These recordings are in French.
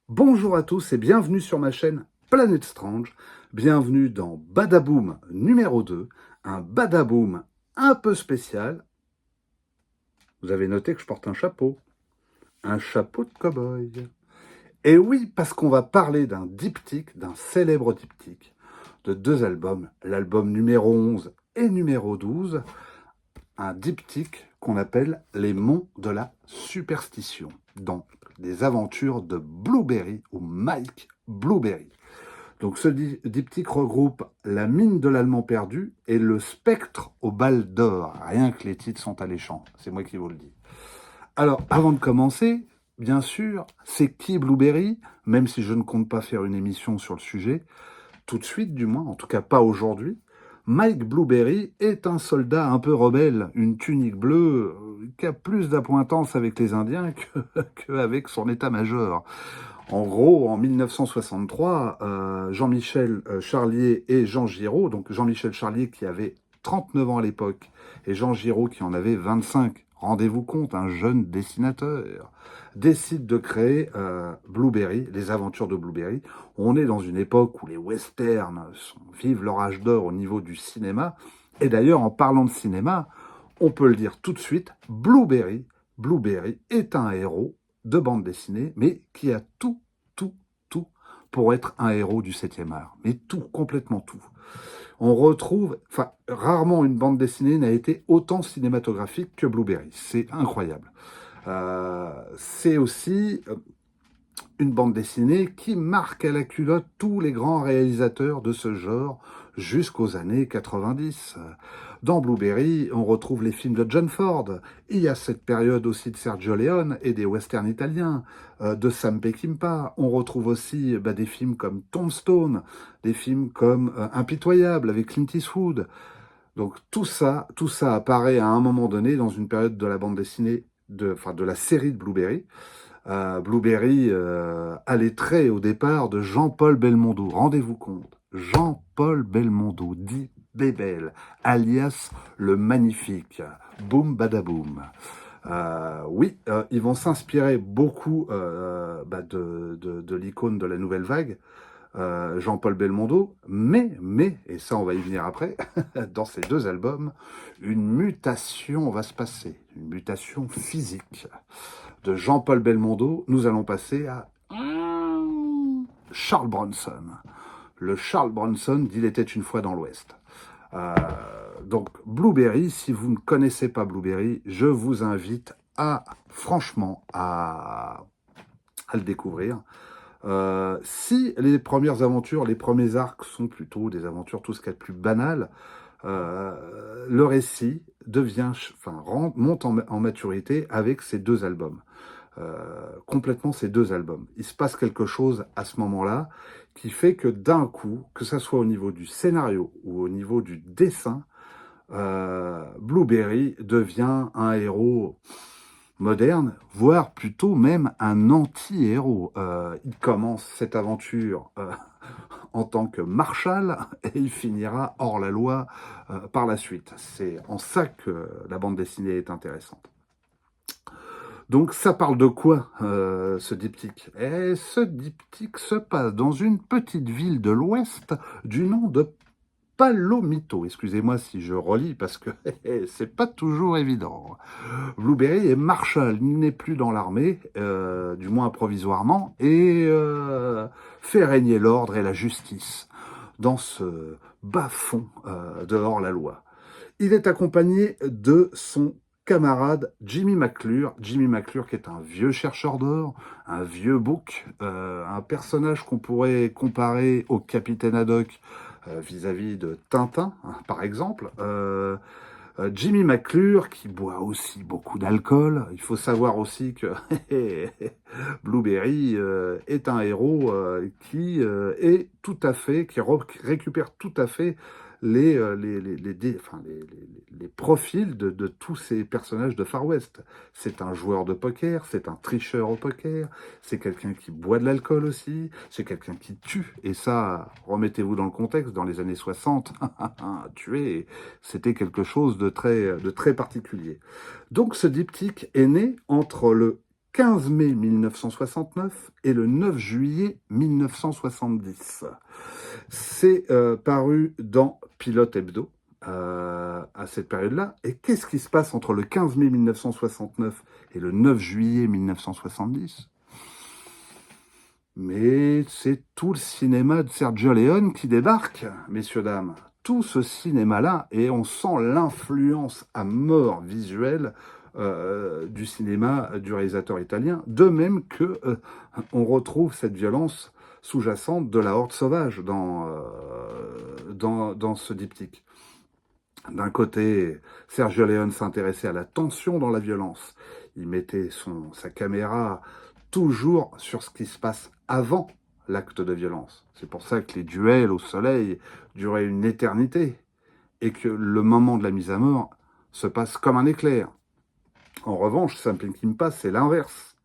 Bonjour à tous et bienvenue sur ma chaîne Planète Strange. Bienvenue dans Badaboom numéro 2, un Badaboom un peu spécial. Vous avez noté que je porte un chapeau de cow-boy. Et oui, parce qu'on va parler d'un diptyque, d'un célèbre diptyque, de deux albums, l'album numéro 11 et numéro 12, un diptyque qu'on appelle Les Monts de la Superstition, donc les aventures de Blueberry ou Mike Blueberry. Donc ce diptyque regroupe La mine de l'Allemand perdu et Le spectre aux balles d'or. Rien que les titres sont alléchants, c'est moi qui vous le dis. Alors, avant de commencer, bien sûr, c'est qui Blueberry? Même si je ne compte pas faire une émission sur le sujet, tout de suite du moins, en tout cas pas aujourd'hui. Mike Blueberry est un soldat un peu rebelle, une tunique bleue qui a plus d'appointance avec les Indiens qu'avec son état-major. En gros, en 1963, Jean-Michel Charlier et Jean Giraud, donc Jean-Michel Charlier qui avait 39 ans à l'époque et Jean Giraud qui en avait 25, rendez-vous compte, un jeune dessinateur, décide de créer Blueberry, les aventures de Blueberry. On est dans une époque où les westerns vivent leur âge d'or au niveau du cinéma. Et d'ailleurs, en parlant de cinéma, on peut le dire tout de suite, Blueberry est un héros de bande dessinée, mais qui a tout pour être un héros du 7e art. Mais tout, complètement tout. On retrouve, enfin, rarement une bande dessinée n'a été autant cinématographique que Blueberry. C'est incroyable. C'est aussi une bande dessinée qui marque à la culotte tous les grands réalisateurs de ce genre jusqu'aux années 90. Dans Blueberry, on retrouve les films de John Ford. Il y a cette période aussi de Sergio Leone et des westerns italiens, de Sam Peckinpah. On retrouve aussi des films comme Tombstone, des films comme Impitoyable avec Clint Eastwood. Donc tout ça apparaît à un moment donné dans une période de la bande dessinée, de la série de Blueberry. Blueberry a les traits au départ de Jean-Paul Belmondo. Rendez-vous compte, Jean-Paul Belmondo, dit Bébel, alias le Magnifique. Boum badaboum. Oui, ils vont s'inspirer beaucoup de l'icône de la nouvelle vague, Jean-Paul Belmondo, mais, et ça on va y venir après, dans ces deux albums, une mutation va se passer, une mutation physique. De Jean-Paul Belmondo, nous allons passer à Charles Bronson. Le Charles Bronson d'Il était une fois dans l'Ouest. Donc Blueberry, si vous ne connaissez pas Blueberry, je vous invite franchement à le découvrir. Si les premières aventures, les premiers arcs sont plutôt des aventures tout ce qu'il y a de plus banal, le récit monte en maturité avec ces deux albums. Complètement ces deux albums. Il se passe quelque chose à ce moment-là qui fait que d'un coup, que ça soit au niveau du scénario ou au niveau du dessin, Blueberry devient un héros moderne, voire plutôt même un anti-héros. Il commence cette aventure en tant que marshal et il finira hors la loi par la suite. C'est en ça que la bande dessinée est intéressante. Donc ça parle de quoi, ce diptyque? Et ce diptyque se passe dans une petite ville de l'Ouest du nom de Palomito. Excusez-moi si je relis parce que c'est pas toujours évident. Blueberry est marshal, il n'est plus dans l'armée, du moins provisoirement, et fait régner l'ordre et la justice dans ce bas-fond de hors-la-loi. Il est accompagné de son camarade Jimmy McClure. Jimmy McClure qui est un vieux chercheur d'or, un vieux bouc, un personnage qu'on pourrait comparer au Capitaine Haddock vis-à-vis de Tintin, hein, par exemple. Jimmy McClure qui boit aussi beaucoup d'alcool. Il faut savoir aussi que Blueberry est un héros qui est tout à fait, qui récupère tout à fait les profils de tous ces personnages de Far West. C'est un joueur de poker, c'est un tricheur au poker, c'est quelqu'un qui boit de l'alcool aussi, c'est quelqu'un qui tue. Et ça, remettez-vous dans le contexte, dans les années 60, tuer, c'était quelque chose de très particulier. Donc ce diptyque est né entre le 15 mai 1969 et le 9 juillet 1970. C'est paru dans Pilote Hebdo à cette période-là. Et qu'est-ce qui se passe entre le 15 mai 1969 et le 9 juillet 1970 ? Mais c'est tout le cinéma de Sergio Leone qui débarque, messieurs, dames. Tout ce cinéma-là, et on sent l'influence à mort visuelle du cinéma du réalisateur italien, de même que on retrouve cette violence sous-jacente de la horde sauvage dans ce diptyque. D'un côté, Sergio Leone s'intéressait à la tension dans la violence. Il mettait sa caméra toujours sur ce qui se passe avant l'acte de violence. C'est pour ça que les duels au soleil duraient une éternité et que le moment de la mise à mort se passe comme un éclair. En revanche, Sam Peckinpah, c'est l'inverse.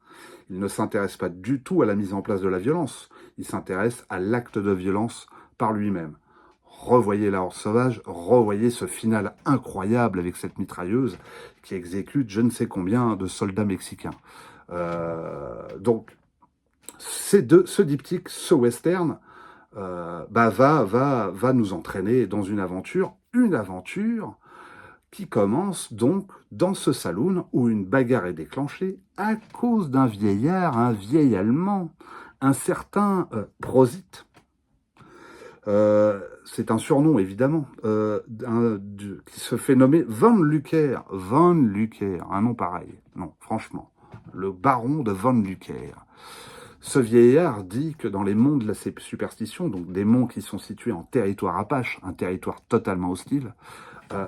Il ne s'intéresse pas du tout à la mise en place de la violence. Il s'intéresse à l'acte de violence par lui-même. Revoyez la horde sauvage, revoyez ce final incroyable avec cette mitrailleuse qui exécute je ne sais combien de soldats mexicains. Donc, ce diptyque, ce western, va nous entraîner dans une aventure qui commence donc dans ce saloon où une bagarre est déclenchée à cause d'un vieillard, un vieil Allemand, un certain Prosit. C'est un surnom, évidemment, qui se fait nommer Von Lucker. Von Lucker, un nom pareil. Non, franchement. Le baron de Von Lucker. Ce vieillard dit que dans les monts de la superstition, donc des monts qui sont situés en territoire apache, un territoire totalement hostile,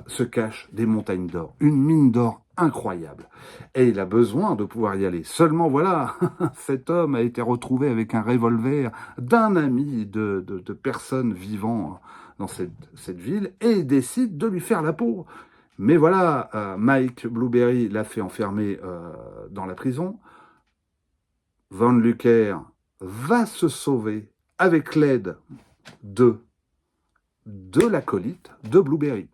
se cachent des montagnes d'or, une mine d'or incroyable. Et il a besoin de pouvoir y aller. Seulement voilà, cet homme a été retrouvé avec un revolver d'un ami de personnes vivant dans cette ville et décide de lui faire la peau. Mais voilà, Mike Blueberry l'a fait enfermer dans la prison. Von Lucker va se sauver avec l'aide de l'acolyte de Blueberry.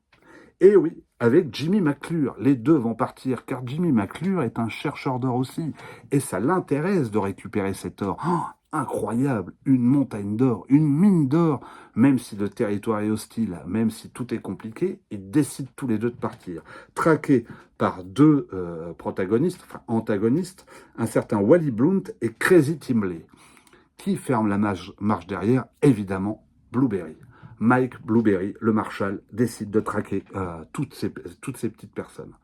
Et oui, avec Jimmy McClure. Les deux vont partir, car Jimmy McClure est un chercheur d'or aussi. Et ça l'intéresse de récupérer cet or. Oh, incroyable, une montagne d'or, une mine d'or. Même si le territoire est hostile, même si tout est compliqué, ils décident tous les deux de partir. Traqués par deux antagonistes, un certain Wally Blount et Crazy Timley, qui ferment la marche derrière, évidemment, Blueberry. Mike Blueberry, le marshal, décide de traquer toutes ces petites personnes.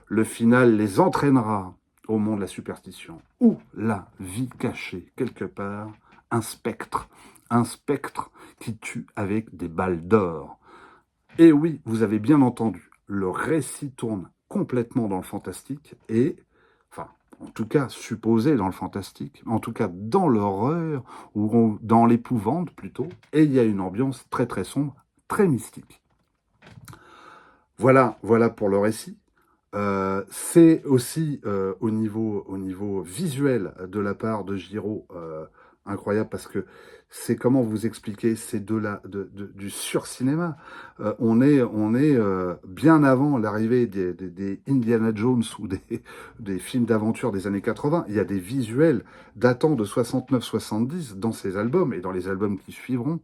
Le final les entraînera au monde de la superstition, où la vie cachée, quelque part, un spectre qui tue avec des balles d'or. Et oui, vous avez bien entendu, le récit tourne complètement dans le fantastique et, en tout cas supposé dans le fantastique, en tout cas dans l'horreur, ou dans l'épouvante plutôt, et il y a une ambiance très très sombre, très mystique. Voilà pour le récit. C'est aussi au niveau visuel de la part de Giraud incroyable, parce que c'est, comment vous expliquer, c'est du surcinéma. On est bien avant l'arrivée des Indiana Jones ou des films d'aventure des années 80. Il y a des visuels datant de 69-70 dans ces albums et dans les albums qui suivront,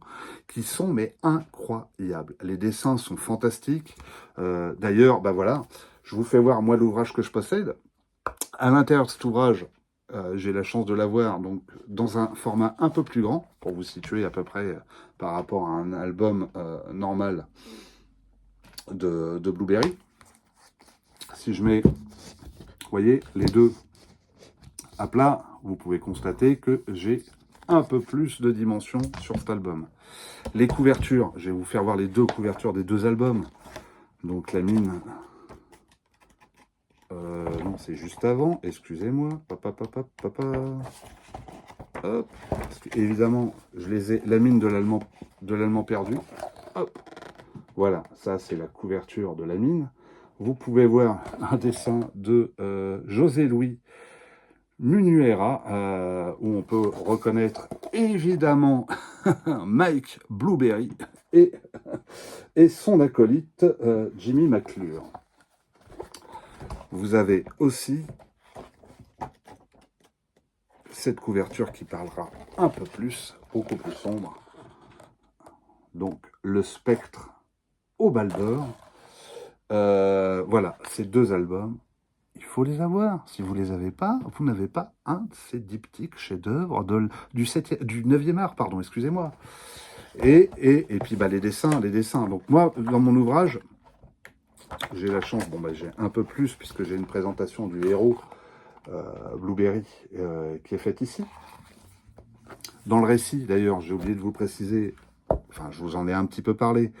qui sont mais incroyables. Les dessins sont fantastiques. D'ailleurs, voilà, je vous fais voir moi l'ouvrage que je possède. À l'intérieur de cet ouvrage, j'ai la chance de l'avoir donc dans un format un peu plus grand, pour vous situer à peu près par rapport à un album normal de Blueberry. Si je mets, vous voyez, les deux à plat, vous pouvez constater que j'ai un peu plus de dimension sur cet album. Les couvertures, je vais vous faire voir les deux couvertures des deux albums. Donc la mine... non, c'est juste avant, excusez-moi. Hop. Parce que, évidemment, je les ai, la mine de l'allemand perdu. Hop. Voilà, ça c'est la couverture de la mine. Vous pouvez voir un dessin de José Luis Munuera, où on peut reconnaître évidemment Mike Blueberry et son acolyte Jimmy McClure. Vous avez aussi cette couverture qui parlera un peu plus, beaucoup plus sombre. Donc, le spectre au Baldor. Voilà, ces 2 albums, il faut les avoir. Si vous ne les avez pas, vous n'avez pas un de ces diptyques chefs-d'œuvre du 9e art, pardon, excusez-moi. Et puis les dessins. Donc moi, dans mon ouvrage, j'ai la chance, j'ai un peu plus, puisque j'ai une présentation du héros Blueberry qui est faite ici. Dans le récit, d'ailleurs, j'ai oublié de vous préciser, enfin, je vous en ai un petit peu parlé,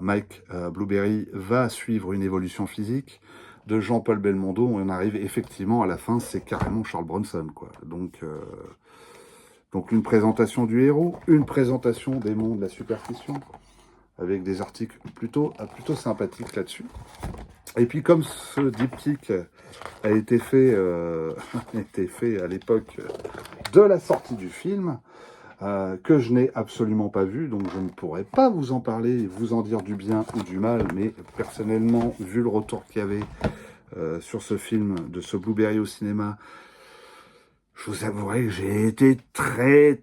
Mike Blueberry va suivre une évolution physique. De Jean-Paul Belmondo, on arrive effectivement à la fin, c'est carrément Charles Bronson, quoi. Donc une présentation du héros, une présentation des mondes de la superstition, avec des articles plutôt sympathiques là-dessus. Et puis comme ce diptyque a été fait à l'époque de la sortie du film, que je n'ai absolument pas vu, donc je ne pourrais pas vous en parler, vous en dire du bien ou du mal, mais personnellement, vu le retour qu'il y avait sur ce film, de ce Blueberry au cinéma, je vous avouerai que j'ai été très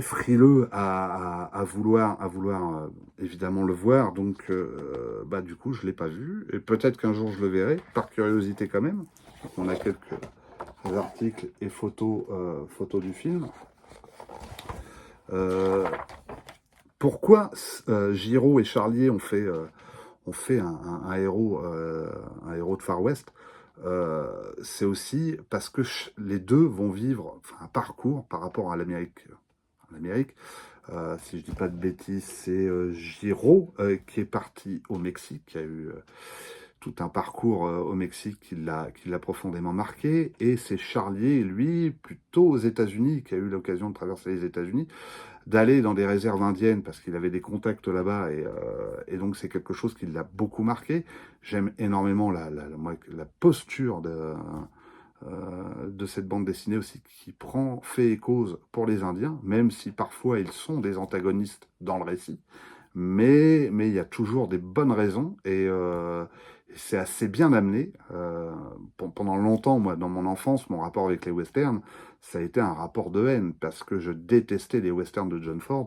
frileux à vouloir évidemment le voir, donc du coup je l'ai pas vu, et peut-être qu'un jour je le verrai, par curiosité quand même. Donc, on a quelques articles et photos du film. Pourquoi Giraud et Charlier ont fait un héros de Far West? C'est aussi parce que les deux vont vivre un parcours par rapport à l'Amérique. Si je dis pas de bêtises, c'est Giraud qui est parti au Mexique, qui a eu tout un parcours au Mexique qui l'a profondément marqué, et c'est Charlier, lui, plutôt aux États-Unis, qui a eu l'occasion de traverser les États-Unis, d'aller dans des réserves indiennes parce qu'il avait des contacts là-bas, et donc c'est quelque chose qui l'a beaucoup marqué. J'aime énormément la posture de cette bande dessinée aussi, qui prend fait et cause pour les Indiens, même si parfois ils sont des antagonistes dans le récit, mais il y a toujours des bonnes raisons, et c'est assez bien amené. Pendant longtemps, moi, dans mon enfance, mon rapport avec les westerns, ça a été un rapport de haine, parce que je détestais les westerns de John Ford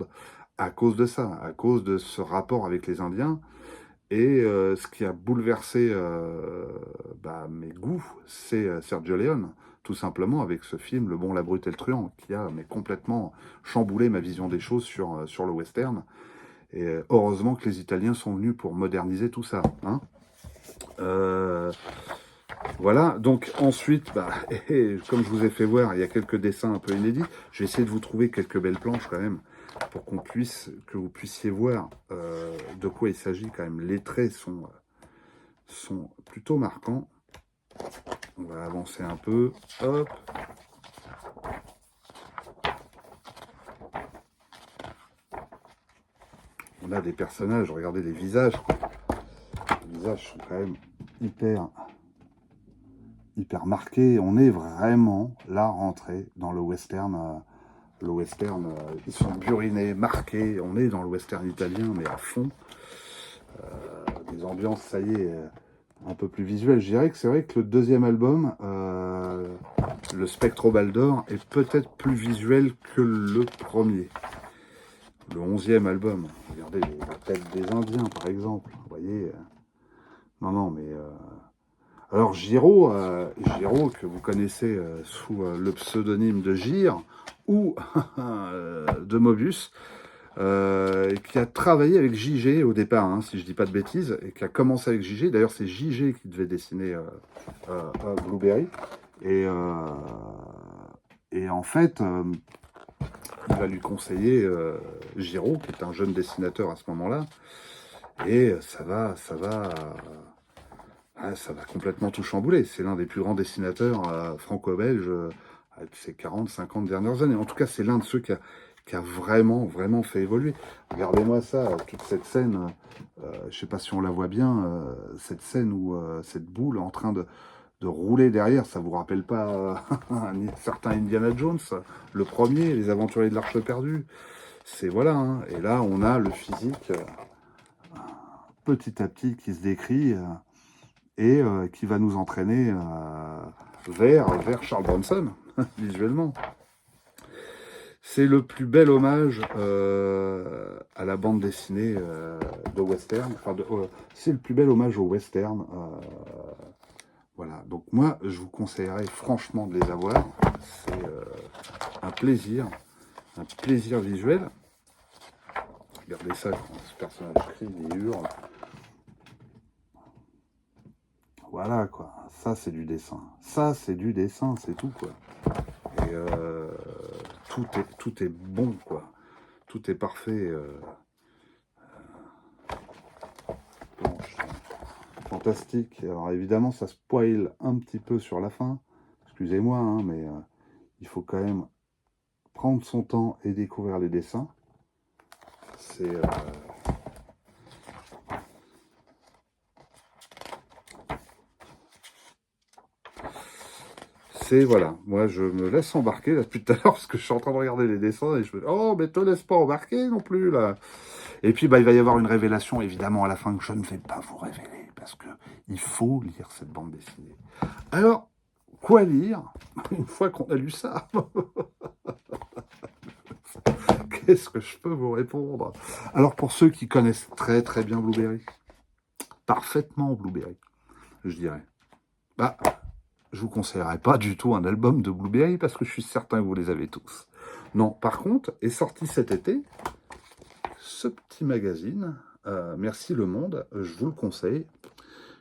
à cause de ça, à cause de ce rapport avec les Indiens. Et ce qui a bouleversé mes goûts, c'est Sergio Leone, tout simplement, avec ce film Le Bon, la Brute et le Truand, qui a complètement chamboulé ma vision des choses sur le western. Et heureusement que les Italiens sont venus pour moderniser tout ça, hein. Voilà, donc ensuite, comme je vous ai fait voir, il y a quelques dessins un peu inédits. Je vais essayer de vous trouver quelques belles planches quand même, pour que vous puissiez voir de quoi il s'agit quand même. Les traits sont plutôt marquants. On va avancer un peu, hop. On a des personnages, regardez les visages. Les visages sont quand même hyper marqués. On est vraiment là rentré dans le western. Le western, ils sont burinés, marqués. On est dans le western italien, mais à fond. Des ambiances, ça y est, un peu plus visuelles. Je dirais que c'est vrai que le deuxième album, le Spectre au Baldor, est peut-être plus visuel que le premier. Le 11e album, regardez la tête des Indiens par exemple, vous voyez. Non, mais... Alors Giraud, que vous connaissez sous le pseudonyme de Gire, ou de Mobius, qui a travaillé avec JG au départ, hein, si je dis pas de bêtises, et qui a commencé avec JG. D'ailleurs, c'est JG qui devait dessiner Blueberry. Et en fait... il va lui conseiller Giraud, qui est un jeune dessinateur à ce moment-là, et ça va complètement tout chambouler. C'est l'un des plus grands dessinateurs franco-belges de ces 40-50 dernières années. En tout cas, c'est l'un de ceux qui a vraiment fait évoluer. Regardez-moi ça, toute cette scène, je ne sais pas si on la voit bien, cette scène où cette boule est en train de rouler derrière, ça vous rappelle pas un certain Indiana Jones, le premier, les aventuriers de l'Arche perdue. C'est voilà, hein. Et là on a le physique petit à petit qui se décrit et qui va nous entraîner vers Charles Bronson. visuellement. C'est le plus bel hommage à la bande dessinée de western. Enfin, c'est le plus bel hommage au western. Voilà, donc moi, je vous conseillerais franchement de les avoir. C'est un plaisir visuel. Regardez ça, quand ce personnage crie et hurle. Voilà, quoi. Ça, c'est du dessin. Ça, c'est du dessin, c'est tout, quoi. Et tout est bon, quoi. Tout est parfait. Fantastique. Alors évidemment, ça spoil un petit peu sur la fin. Excusez-moi, hein, mais il faut quand même prendre son temps et découvrir les dessins. Voilà, moi je me laisse embarquer là depuis tout à l'heure parce que je suis en train de regarder les dessins et je me dis, oh mais te laisse pas embarquer non plus là. Et puis bah, il va y avoir une révélation évidemment à la fin que je ne vais pas vous révéler parce que il faut lire cette bande dessinée. Alors, quoi lire une fois qu'on a lu ça? Qu'est-ce que je peux vous répondre? Alors pour ceux qui connaissent très très bien Blueberry, parfaitement Blueberry, je dirais, bah je vous conseillerais pas du tout un album de Blueberry parce que je suis certain que vous les avez tous. Non, par contre, est sorti cet été ce petit magazine, Merci le Monde, je vous le conseille.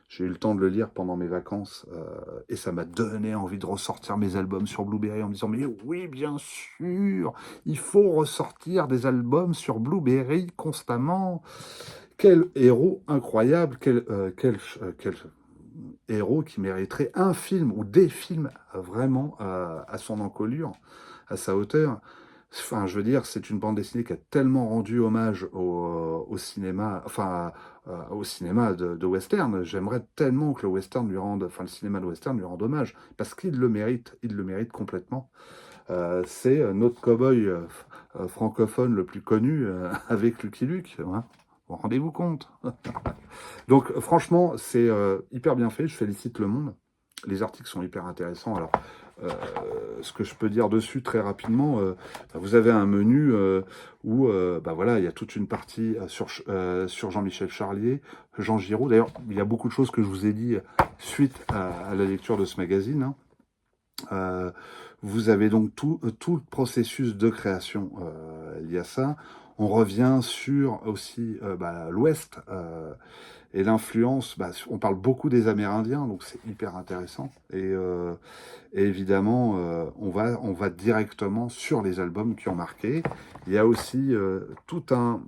J'ai eu le temps de le lire pendant mes vacances et ça m'a donné envie de ressortir mes albums sur Blueberry en me disant mais oui, bien sûr, il faut ressortir des albums sur Blueberry constamment. Quel héros incroyable, quel héros qui mériterait un film ou des films vraiment à son encolure, à sa hauteur. Enfin, je veux dire, c'est une bande dessinée qui a tellement rendu hommage au cinéma, enfin au cinéma de western. J'aimerais tellement que le western lui rende, enfin le cinéma de western lui rende hommage, parce qu'il le mérite complètement. C'est notre cow-boy francophone le plus connu avec Lucky Luke. Hein. Rendez-vous compte. Donc franchement, c'est hyper bien fait, je félicite le monde. Les articles sont hyper intéressants. Alors, ce que je peux dire dessus très rapidement, vous avez un menu où bah voilà, il y a toute une partie sur Jean-Michel Charlier, Jean Giraud. D'ailleurs, il y a beaucoup de choses que je vous ai dit suite à la lecture de ce magazine. Hein. Vous avez donc tout le processus de création lié à ça. On revient sur aussi l'Ouest et l'influence. Bah, on parle beaucoup des Amérindiens, donc c'est hyper intéressant. Et évidemment, on va directement sur les albums qui ont marqué. Il y a aussi tout un...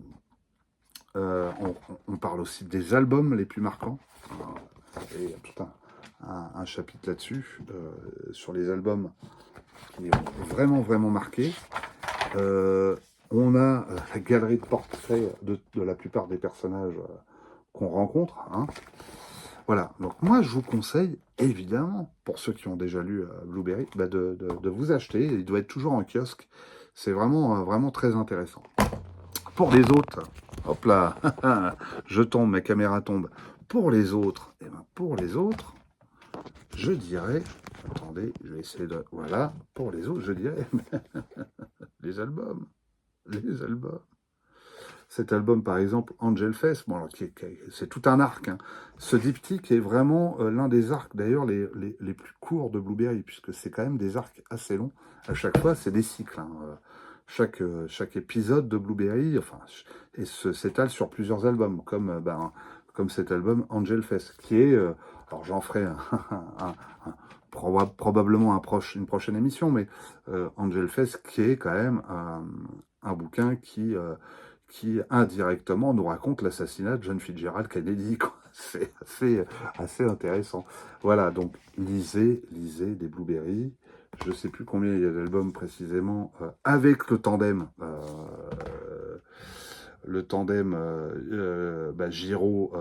on parle aussi des albums les plus marquants. Et il y a tout un chapitre là-dessus, sur les albums qui ont vraiment, vraiment marqué. On a la galerie de portraits de la plupart des personnages qu'on rencontre. Hein. Voilà, donc moi je vous conseille, évidemment, pour ceux qui ont déjà lu Blueberry, bah de vous acheter. Il doit être toujours en kiosque. C'est vraiment, vraiment très intéressant. Pour les autres, hop là, je tombe, ma caméra tombe. Pour les autres, et ben pour les autres, je dirais, attendez, je vais essayer de, voilà, pour les autres, je dirais, les albums. Les albums. Cet album, par exemple, Angel Face, bon, c'est tout un arc. Hein. Ce diptyque est vraiment l'un des arcs, d'ailleurs, les plus courts de Blueberry, puisque c'est quand même des arcs assez longs. À chaque fois, c'est des cycles. Hein. Chaque épisode de Blueberry s'étale sur plusieurs albums, comme cet album Angel Face, qui est... alors, j'en ferai probablement une prochaine émission, mais Angel Face, qui est quand même un bouquin qui indirectement nous raconte l'assassinat de John Fitzgerald Kennedy. C'est assez intéressant. Voilà, donc lisez des Blueberry. Je ne sais plus combien il y a d'albums précisément avec le tandem le tandem Giro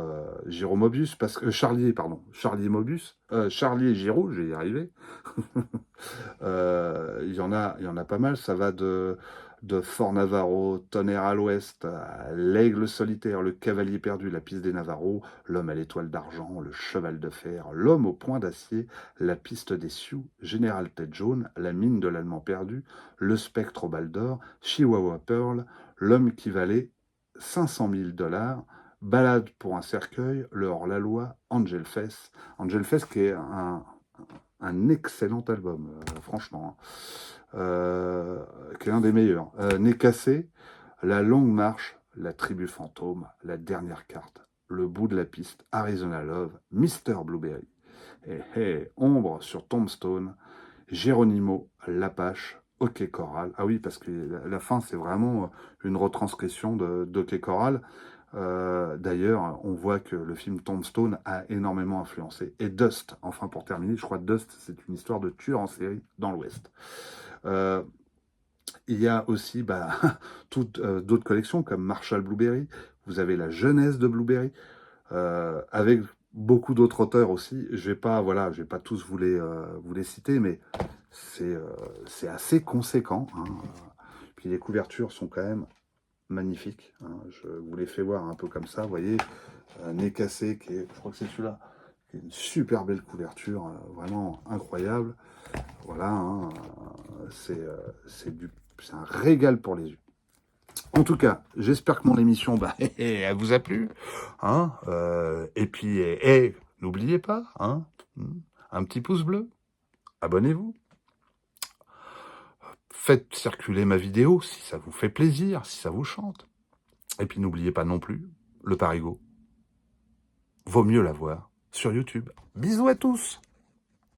Mobius, parce que Charlie et Mobius, Charlie et Giro, je vais y arriver. Il y en a pas mal. Ça va de Fort Navarro, Tonnerre à l'ouest, l'Aigle solitaire, le Cavalier perdu, la piste des Navarros, l'Homme à l'étoile d'argent, le Cheval de fer, l'Homme au point d'acier, la piste des Sioux, Général Tête jaune, la mine de l'Allemand perdu, le Spectre au bal d'or, Chihuahua Pearl, l'Homme qui valait 500 000 $, Balade pour un cercueil, le Hors-la-Loi, Angel Fest qui est un excellent album, franchement, qui est un des meilleurs. Nez cassé, La longue marche, La tribu fantôme, La dernière carte, Le bout de la piste, Arizona Love, Mr. Blueberry, et Ombre sur Tombstone, Geronimo, L'Apache, Hockey Choral. Ah oui, parce que la fin, c'est vraiment une retranscription d'Hockey Choral. D'ailleurs, on voit que le film Tombstone a énormément influencé. Et Dust, enfin pour terminer, je crois que Dust, c'est une histoire de tueur en série dans l'Ouest. Il y a aussi toutes d'autres collections comme Marshall Blueberry. Vous avez la jeunesse de Blueberry, avec beaucoup d'autres auteurs aussi. Je vais pas tous vous les citer, mais c'est assez conséquent, hein. Puis les couvertures sont quand même magnifiques, hein. Je vous les fais voir un peu comme ça, vous voyez. Nez cassé, je crois que c'est celui-là, qui est une super belle couverture, vraiment incroyable. Voilà, hein, c'est un régal pour les yeux. En tout cas, j'espère que mon émission elle vous a plu, hein, et puis n'oubliez pas, hein, un petit pouce bleu, abonnez-vous, faites circuler ma vidéo si ça vous fait plaisir, si ça vous chante, et puis n'oubliez pas non plus le Parigot. Vaut mieux l'avoir sur YouTube. Bisous à tous.